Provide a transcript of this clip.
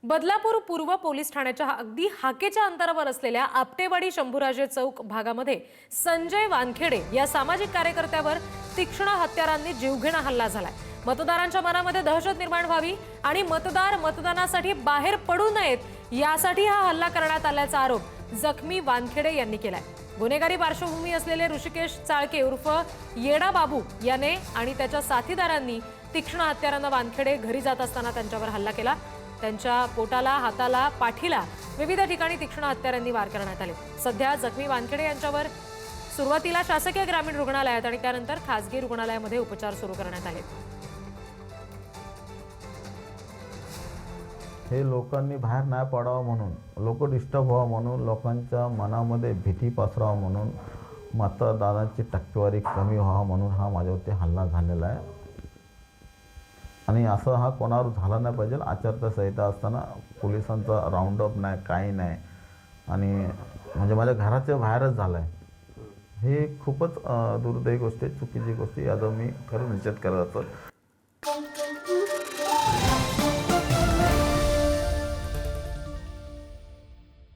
बदलापूर पूर्व पोलीस ठाण्याच्या अगदी हाकेच्या अंतरावर असलेल्या आपटेवाडी शंभूराजे चौक भागामध्ये संजय वानखेडे या सामाजिक कार्यकर्त्यावर तीक्ष्ण हत्यारांनी जीवघेणा हल्ला झालाय। मतदारांच्या मनामध्ये दहशत निर्माण व्हावी आणि मतदार मतदानासाठी बाहेर पडू नयेत यासाठी हा हल्ला करण्यात आल्याचा आरोप जखमी वानखेडे यांनी केलाय। गुन्हेगारी पार्श्वभूमी असलेले ऋषिकेश चाळके उर्फ येडा बाबू याने आणि त्याच्या साथीदारांनी तीक्ष्ण हत्यारांना वानखेडे घरी जात असताना त्यांच्यावर हल्ला केला। त्यांच्या पोटाला, हाताला, पाठीला विविध ठिकाणी तीक्ष्ण हत्यारांनी वार करण्यात आले। सध्या जखमी वानखेडे यांच्यावर सुरुवातीला शासकीय ग्रामीण रुग्णालयात आणि त्यानंतर खासगी रुग्णालयामध्ये उपचार सुरू करण्यात आले। हे लोकांनी बाहेर नाही पडावं म्हणून, लोक डिस्टर्ब व्हावं म्हणून, लोकांच्या मनामध्ये भीती पसरावं म्हणून, मतदानाची टक्केवारी कमी व्हावं म्हणून हा माझ्यावरती हल्ला झालेला आहे। आणि असं हा कोणावर झाला नाही पाहिजे। आचारसंहिता असताना पोलिसांचा राऊंड अप नाही, काही नाही, आणि म्हणजे माझ्या घराच्या बाहेरच झालं आहे। हे खूपच दुर्दैवी गोष्ट आहे, चुकीची गोष्ट आहे। याचा मी खरं निषेध करत असतो।